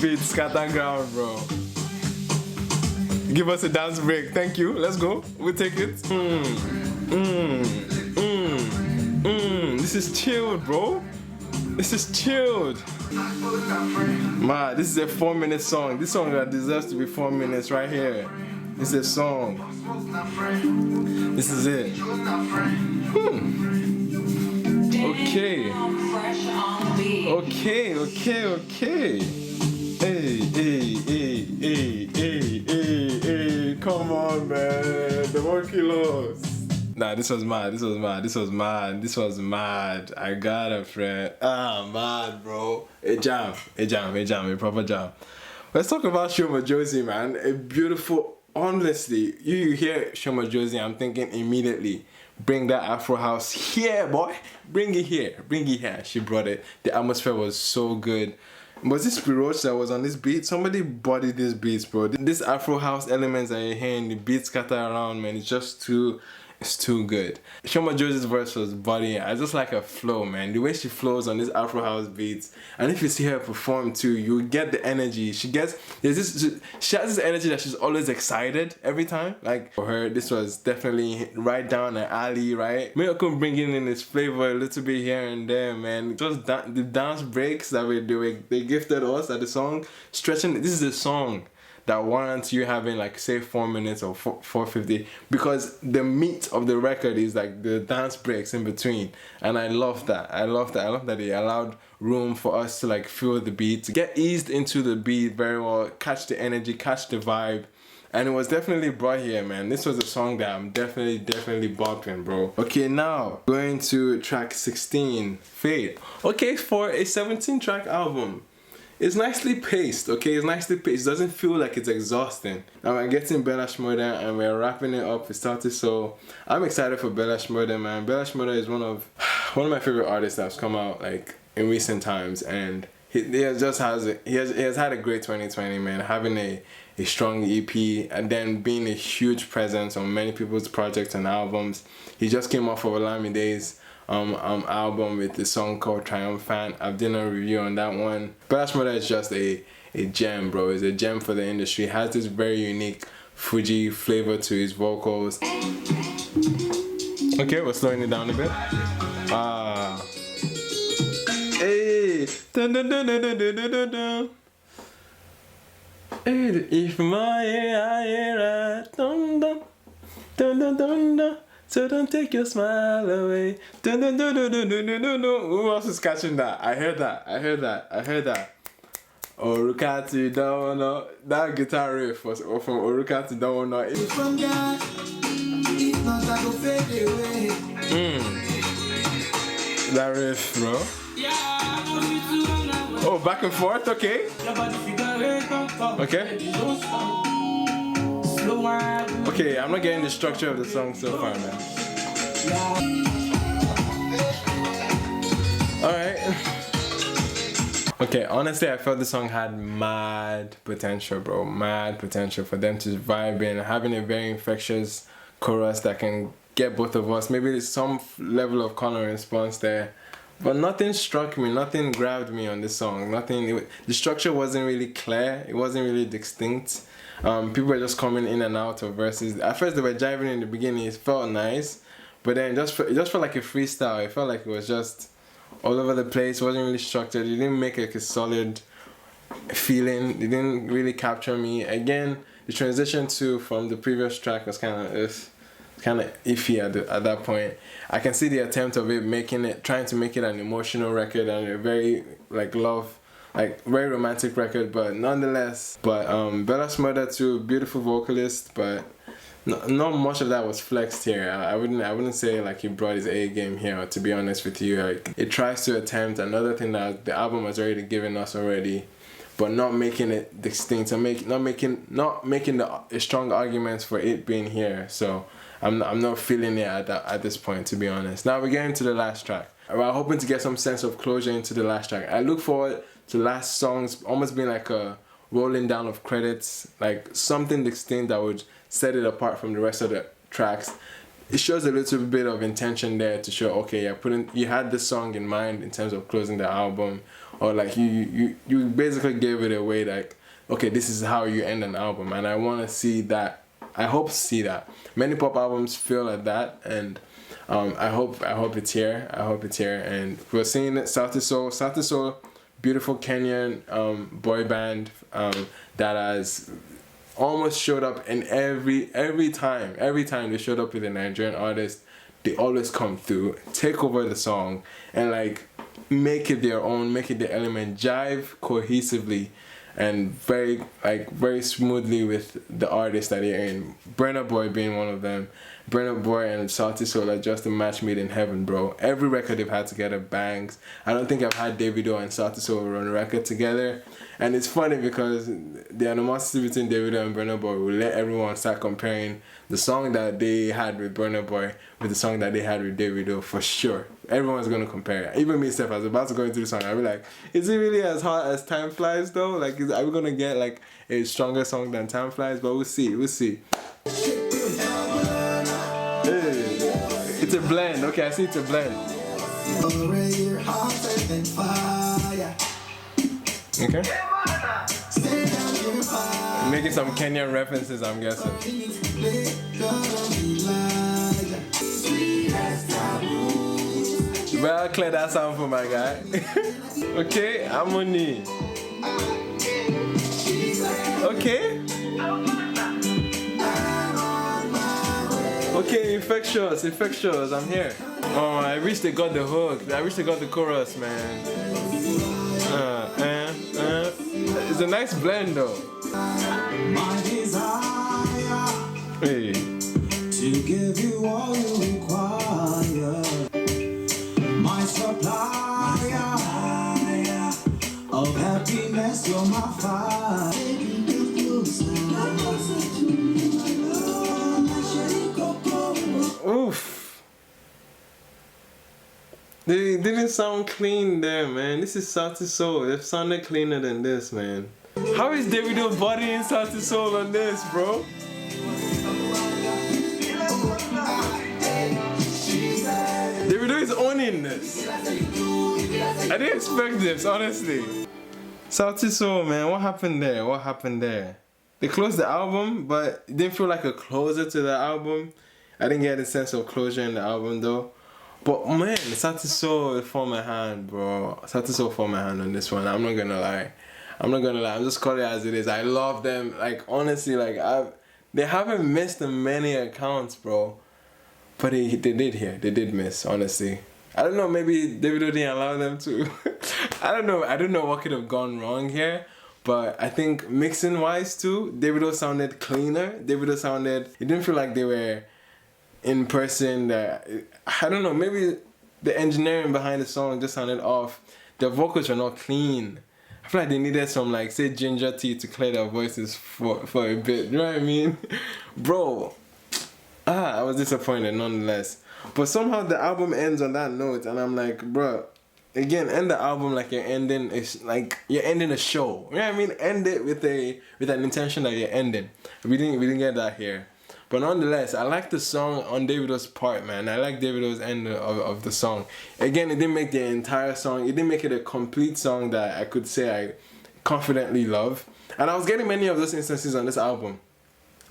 beat scatter ground, bro. Give us a dance break. Thank you. Let's go. We'll take it. This is chilled, bro. This is chilled. Man, this is a 4-minute song. This song that deserves to be 4 minutes right here. This is a song. This is it. Okay. Okay. Hey. Come on, man. The 1 kilos. Nah, this was mad. I got a friend. Mad, bro. A jam, a proper jam. Let's talk about Shoma Josie, man. A beautiful, honestly, you hear Shoma Josie, I'm thinking immediately, bring that Afro house here, boy. Bring it here. She brought it. The atmosphere was so good. Was this Spiroch that was on this beat? Somebody bodied this beats, bro. This Afro house elements that you're hearing, the beats scatter around, man. It's too good. Shoma Josie's verse was bodying. I just like her flow, man. The way she flows on this Afro house beats. And if you see her perform too, you get the energy. She has this energy that she's always excited every time. Like for her, this was definitely right down an alley, right? Miracle bringing in this flavor a little bit here and there, man. Just the dance breaks that they gifted us at the song, stretching. This is a song that warrants you having like say 4 minutes or 4:50, because the meat of the record is like the dance breaks in between, and I love that. I love that they allowed room for us to like feel the beat, to get eased into the beat very well, catch the energy, catch the vibe. And it was definitely brought here, man. This was a song that I'm definitely bopping, bro. Okay, now going to track 16, Fade. Okay, for a 17-track album, it's nicely paced, okay? It's nicely paced. It doesn't feel like it's exhausting. Now we're getting Bella Shmurda and we're wrapping it up with Started So. I'm excited for Bella Shmurda, man. Bella Shmurda is one of my favorite artists that's come out like in recent times, and he has had a great 2020, man. Having a strong EP and then being a huge presence on many people's projects and albums. He just came off of Olamide's album with the song called Triumphant. I've done a review on that one. Bella Shmurda is just a gem, bro. It's a gem for the industry. He has this very unique Fuji flavor to his vocals. Okay, we're slowing it down a bit. Hey, dun dun dun dun dun dun dun dun. Hey, if my ear, dun dun dun dun dun dun. So don't take your smile away. Dun, dun, dun, dun, dun, dun, dun, dun. Who else is catching that? I heard that. Orukati don't know. That guitar riff was from Orukati don't know. From God, if not I go fade away. That riff, bro. Oh, back and forth, okay. Okay, I'm not getting the structure of the song so far, man. Alright. Okay, honestly, I felt the song had mad potential, bro. Mad potential for them to vibe in, having a very infectious chorus that can get both of us. Maybe there's some level of call and response there. But nothing struck me, nothing grabbed me on this song. The structure wasn't really clear, it wasn't really distinct. People were just coming in and out of verses. At first they were jiving in the beginning, it felt nice. But then it just felt like a freestyle. It felt like it was just all over the place, it wasn't really structured. It didn't make like a solid feeling. It didn't really capture me. Again, the transition from the previous track was kind of iffy at that point. I can see the attempt of trying to make it an emotional record and a very very romantic record, but nonetheless. But Bella Shmurda too, beautiful vocalist, but not much of that was flexed here. I wouldn't say like he brought his A game here, to be honest with you. Like, it tries to attempt another thing that the album has already given us already, but not making it distinct and not making the strong arguments for it being here. So I'm not feeling it at this point, to be honest. Now we're getting to the last track. We're hoping to get some sense of closure into the last track. I look forward to last songs almost being like a rolling down of credits, like something distinct that would set it apart from the rest of the tracks. it shows a little bit of intention there to show, okay, you had this song in mind in terms of closing the album, or like you basically gave it away, like, okay, this is how you end an album. And I want to see that. I hope to see that. Many pop albums feel like that, and I hope it's here. I hope it's here, and we're seeing it. Sauti Sol, beautiful Kenyan boy band that has almost showed up in every time they showed up with a Nigerian artist, they always come through, take over the song, and like make it their own, make it their element, jive cohesively and very smoothly with the artists that they're in. Burna Boy being one of them. Burna Boy and Sauti Sol are just a match made in heaven, bro. Every record they've had together bangs. I don't think I've had Davido and Sauti Sol on a record together. And it's funny because the animosity between Davido and Burna Boy will let everyone start comparing the song that they had with Burna Boy with the song that they had with Davido, for sure. Everyone's gonna compare it. Even me, Steph, I was about to go into the song. I'll be like, is it really as hard as Time Flies though? Like, are we gonna get like a stronger song than Time Flies? But we'll see. It's a blend. Okay, I see it's a blend. Okay. Making some Kenyan references, I'm guessing. Well, clear that sound for my guy. Okay, Harmony. Okay. Okay, infectious, I'm here. Oh, I wish they got the hook. I wish they got the chorus, man. It's a nice blend, though. My desire, Hey. to give you all you require. My supplier of happiness, you're my fire. Oof. They didn't sound clean there, man. This is Sauti Sol. They've sounded cleaner than this, man. How is Davido bodying Sauti Sol on this, bro? Davido is owning this. I didn't expect this, honestly. Sauti Sol, man, what happened there? They closed the album, but it didn't feel like a closer to the album. I didn't get a sense of closure in the album though. But man, Sauti Sol for my hand, bro. Sauti Sol for my hand on this one. I'm not gonna lie. I'm just calling it as it is. I love them. Like, honestly, like they haven't missed in many accounts, bro. But they did here. They did miss, honestly. I don't know, maybe Davido didn't allow them to. I don't know what could have gone wrong here. But I think mixing wise too, Davido sounded cleaner. It didn't feel like they were in person. I don't know, maybe the engineering behind the song just sounded off. The vocals are not clean. I feel like they needed some, like, say, ginger tea to clear their voices for a bit. You know what I mean? Bro, I was disappointed nonetheless. But somehow the album ends on that note, and I'm like, bro, again, end the album like you're ending a show. You know what I mean? End it with an intention that you're ending. We didn't get that here. But nonetheless, I like the song on Davido's part, man. I like Davido's end of the song. Again, it didn't make the entire song. It didn't make it a complete song that I could say I confidently love. And I was getting many of those instances on this album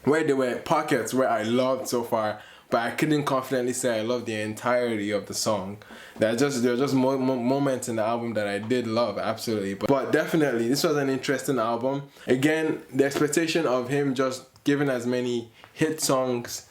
where there were pockets where I loved so far, but I couldn't confidently say I loved the entirety of the song. There were just moments in the album that I did love, absolutely. But definitely, this was an interesting album. Again, the expectation of him just giving as many hit songs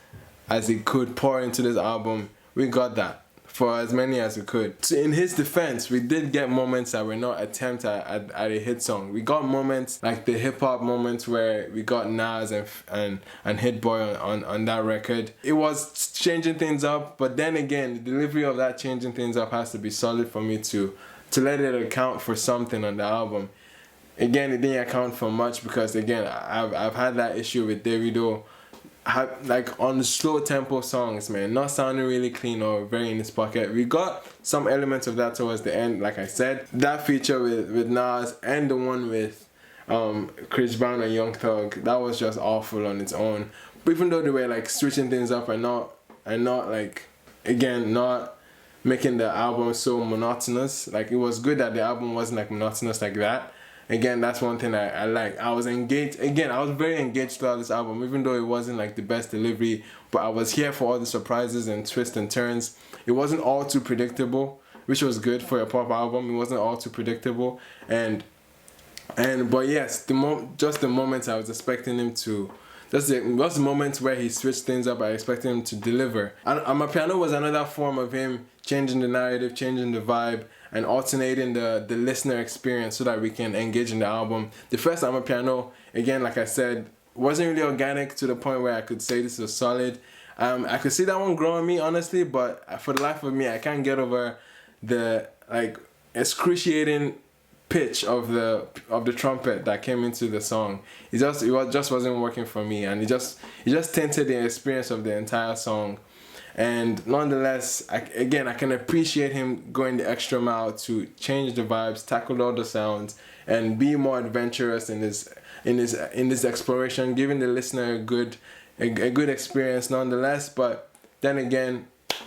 as he could pour into this album, we got that for as many as we could. So in his defense, we did get moments that were not attempts at a hit song. We got moments like the hip hop moments where we got Nas and Hit Boy on that record. It was changing things up, but then again, the delivery of that changing things up has to be solid for me to let it account for something on the album. Again, it didn't account for much because again, I've had that issue with Davido. Like on the slow tempo songs, man, not sounding really clean or very in his pocket. We got some elements of that towards the end, like I said. That feature with Nas and the one with Chris Brown and Young Thug, that was just awful on its own. But even though they were like switching things up and not and not like, again, not making the album so monotonous. Like, it was good that the album wasn't like monotonous like that. Again, that's one thing I like. I was engaged. Again, I was very engaged throughout this album, even though it wasn't like the best delivery. But I was here for all the surprises and twists and turns. It wasn't all too predictable, which was good for a pop album. It wasn't all too predictable. But yes, just the moments I was expecting him to. Just the moments where he switched things up, I expected him to deliver. And Amapiano was another form of him changing the narrative, changing the vibe, and alternating the listener experience so that we can engage in the album. The first Amapiano, again, like I said, wasn't really organic to the point where I could say this was solid. I could see that one grow on me, honestly, but for the life of me, I can't get over the like excruciating pitch of the trumpet that came into the song. It just wasn't working for me, and it just tainted the experience of the entire song. And nonetheless, I can appreciate him going the extra mile to change the vibes, tackle all the sounds, and be more adventurous in this exploration, giving the listener a good experience nonetheless. But then again,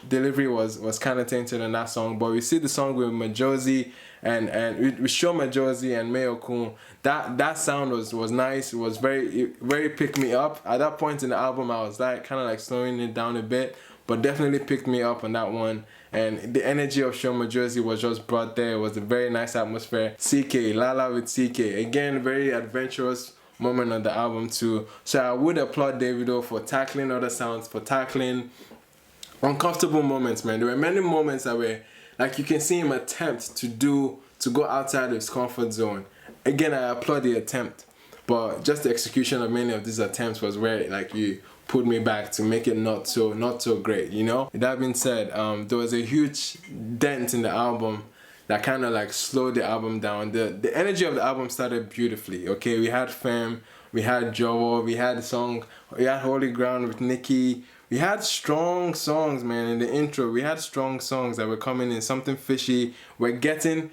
delivery was kind of tainted in that song. But we see the song with Majozi and we show Majozi and Mayo Kun. That sound was nice. It was very pick me up. At that point in the album, I was like kind of like slowing it down a bit, but definitely picked me up on that one. And the energy of Show Majozi was just brought there. It was a very nice atmosphere. CK, Lala with CK. Again, very adventurous moment on the album too. So I would applaud Davido for tackling other sounds, for tackling uncomfortable moments, man. There were many moments that were, like, you can see him attempt to go outside of his comfort zone. Again, I applaud the attempt, but just the execution of many of these attempts was where, like, you put me back to make it not so great, you know? That being said, there was a huge dent in the album that kind of like slowed the album down. The energy of the album started beautifully, okay? We had Femme, we had Jowo, we had Holy Ground with Nicki. We had strong songs, man, in the intro. We had strong songs that were coming in, something fishy. We're getting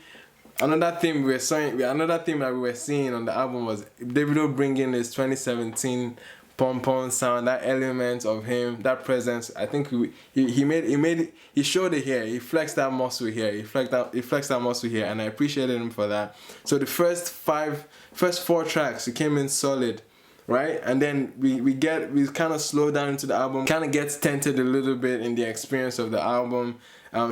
another theme that we were seeing on the album was Davido bringing his 2017 pom-pom sound, that element of him, that presence. I think he showed it here. He flexed that muscle here. He flexed that muscle here, and I appreciated him for that. So the first four tracks, he came in solid, right? And then we kind of slow down into the album, kind of gets tented a little bit in the experience of the album.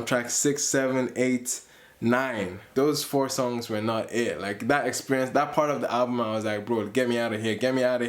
Track 6, 7, 8, 9. Those 4 songs were not it. Like, that experience, that part of the album, I was like, bro, get me out of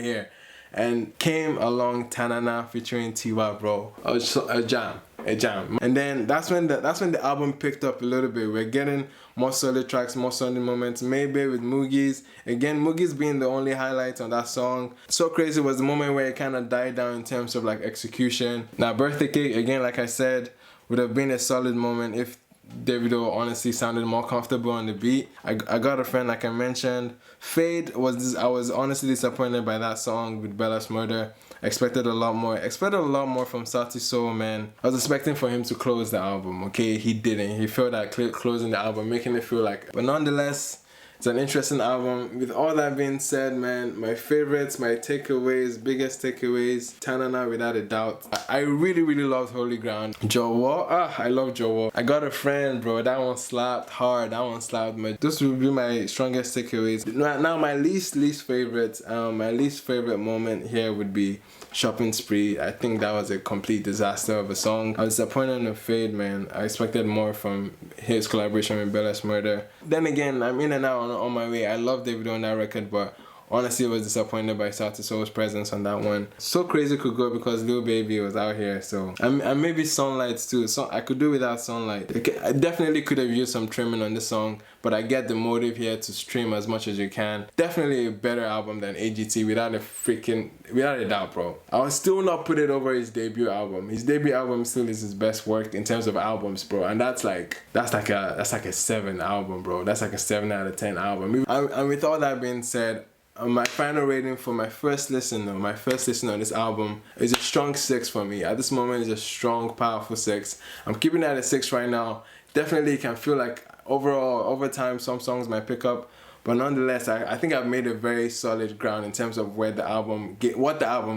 here. And came along Tanana featuring Tiwa, bro. A jam. And then that's when the album picked up a little bit. We're getting more solid tracks, more solid moments. Maybe with Moogies. Again, Moogies being the only highlight on that song. So Crazy was the moment where it kind of died down in terms of like execution. Now, Birthday Cake, again, like I said, would have been a solid moment if Davido honestly sounded more comfortable on the beat. I Got a Friend, like I mentioned. Fade I was honestly disappointed by that song with Bella's Murder. Expected a lot more from Sauti Sol, man. I was expecting for him to close the album, okay? He didn't. He felt that closing the album, making it feel like. But nonetheless, it's an interesting album. With all that being said, man, my favorites, my takeaways, biggest takeaways, Tanana without a doubt. I really, really loved Holy Ground. Jowo, I love Jowo. I Got a Friend, bro. That one slapped hard. That one slapped. This will be my strongest takeaways. Now, my least favorite moment here would be Shopping Spree. I think that was a complete disaster of a song. I was disappointed in the Fade, man. I expected more from his collaboration with Bella's Murder. Then again, I'm in and out on my way. I love Davido on that record, but honestly, I was disappointed by Sauti Sol's presence on that one. So Crazy could go because Lil Baby was out here, so and maybe Sunlight too. So I could do without Sunlight. I definitely could have used some trimming on this song, but I get the motive here to stream as much as you can. Definitely a better album than AGT without a doubt, bro. I would still not put it over his debut album. His debut album still is his best work in terms of albums, bro. And that's like a 7 album, bro. That's like a 7 out of 10 album. And with all that being said, my final rating for my first listen on this album is a strong 6 for me. At this moment, it's a strong, powerful 6. I'm keeping that at 6 right now. Definitely can feel like overall, over time, some songs might pick up, but nonetheless, I think I've made a very solid ground in terms of what the album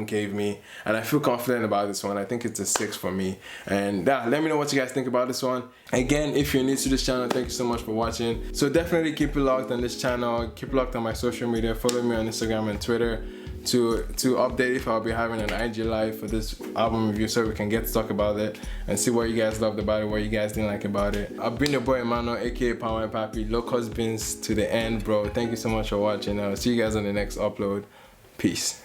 gave me, and I feel confident about this one. I think it's a 6 for me. And yeah, let me know what you guys think about this one. Again, if you're new to this channel, thank you so much for watching. So definitely keep it locked on this channel, keep it locked on my social media, follow me on Instagram and Twitter to update if I'll be having an IG live for this album review, so we can get to talk about it and see what you guys loved about it, what you guys didn't like about it. I've been your boy Emmanuel, aka Palm and Papi, Locust Beans to the end, bro. Thank you so much for watching. I'll see you guys on the next upload. Peace.